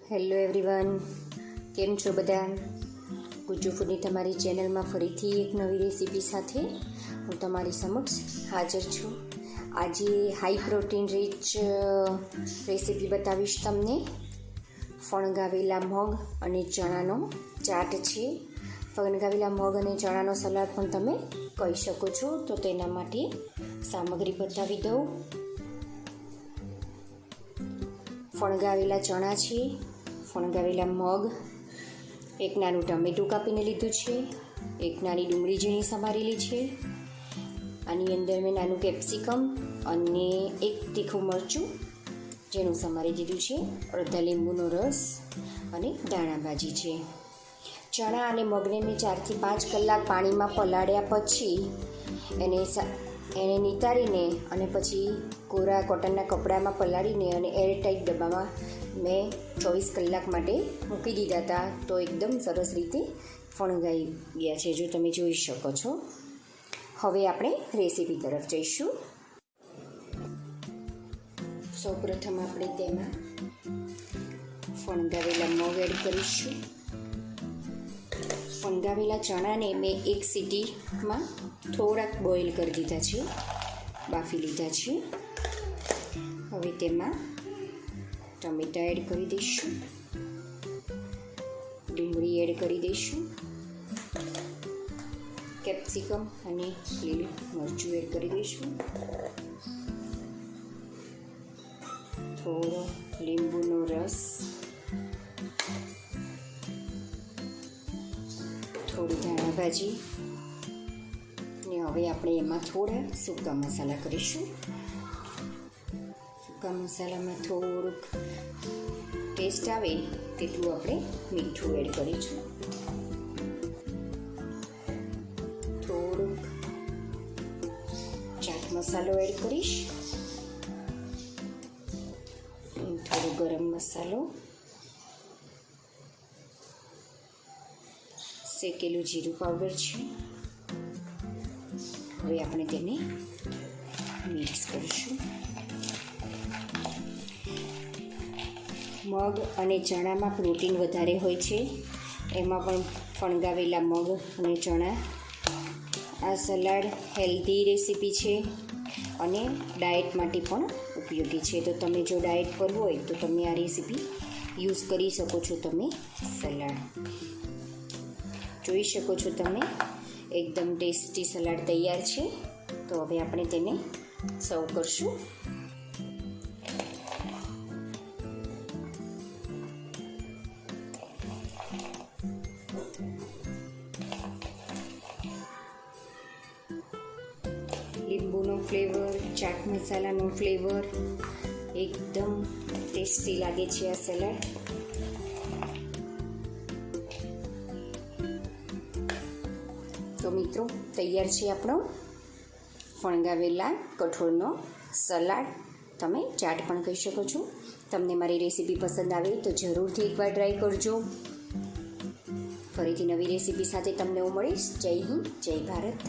Hello everyone, કેમ છો બધા? ગુજ્જુફૂડની તમારી ચેનલમાં ફરીથી એક નવી રેસીપી સાથે હું તમારી સમક્ષ હાજર છું. આજે હાઈ પ્રોટીન રીચ રેસીપી બતાવીશ તમને. ફણગાવેલા મગ અને ચણાનો ચાટ છે. ફણગાવેલા મગ અને ચણાનો સલાડ પણ તમે કહી શકો છો. તો તેના માટે સામગ્રી બતાવી દઉં. ફણગાવેલા ચણા છે, ફણગાવેલા મગ, એક નાનું ટમેટું કાપીને લીધું છે, એક નાની ડુંગળી ઝીણી સમારેલી છે, આની અંદર મેં નાનું કેપ્સિકમ અને એક તીખું મરચું જેનું સમારી દીધું છે, અડધા લીંબુનો રસ અને ધાણા ભાજી છે. ચણા અને મગને મેં 4 થી 5 કલાક પાણીમાં પલાળ્યા પછી એને નિતારીને અને પછી કોરા કોટનના કપડામાં પલાળીને અને એરટાઈટ ડબ્બામાં મેં 24 કલાક માટે મૂકી દીધા હતા. તો એકદમ સરસ રીતે ફણગાઈ ગયા છે, જો તમે જોઈ શકો છો. હવે આપણે રેસીપી તરફ જઈશું. સૌપ્રથમ આપણે તેમાં ફણગાવેલા મગ એડ કરીશું. ફણગાવેલા ચણાને મેં 1 સીટીમાં થોડાક બોઇલ કરી દીધા છે, બાફી લીધા છે. હવે તેમાં ટમેટા એડ કરી દઈશું, ડુંગળી એડ કરી દઈશું, કેપ્સિકમ અને લીલું મરચું એડ કરી દઈશું, થોડો લીંબુનો રસ, થોડી ધાણા ભાજી ને હવે આપણે એમાં થોડા સૂકા મસાલા કરીશું. સૂકા મસાલામાં થોડુંક ટેસ્ટ આવે તેટલું આપણે મીઠું એડ કરીશું, થોડુંક ચાટ મસાલો એડ કરીશ, થોડું ગરમ મસાલો, શેકેલું જીરું પાવડર છે. હવે આપણે તેને મિક્સ કરીશું. મગ અને ચણામાં પ્રોટીન વધારે હોય છે, એમાં પણ ફણગાવેલા મગ અને ચણા. આ સલાડ હેલ્ધી રેસીપી છે અને ડાયટ માટે પણ ઉપયોગી છે. તો તમે જો ડાયટ પર હોય તો તમે આ રેસીપી યુઝ કરી શકો છો. તમે સલાડ જોઈ શકો છો, તમે એકદમ ટેસ્ટી સલાડ તૈયાર છે. તો હવે આપણે તેને સર્વ કરશું. લીંબુનો ફ્લેવર, ચાટ મસાલાનો ફ્લેવર, એકદમ ટેસ્ટી લાગે છે આ સલાડ. તો મિત્રો, તૈયાર છે આપણો ફણગાવેલા કઠોળનો સલાડ. તમે ચાટ પણ કહી શકો છો. તમને મારી રેસીપી પસંદ આવે તો જરૂરથી એકવાર ટ્રાય કરજો. ફરીથી નવી રેસીપી સાથે તમને હું મળીશ. જય હિન્દ, જય ભારત.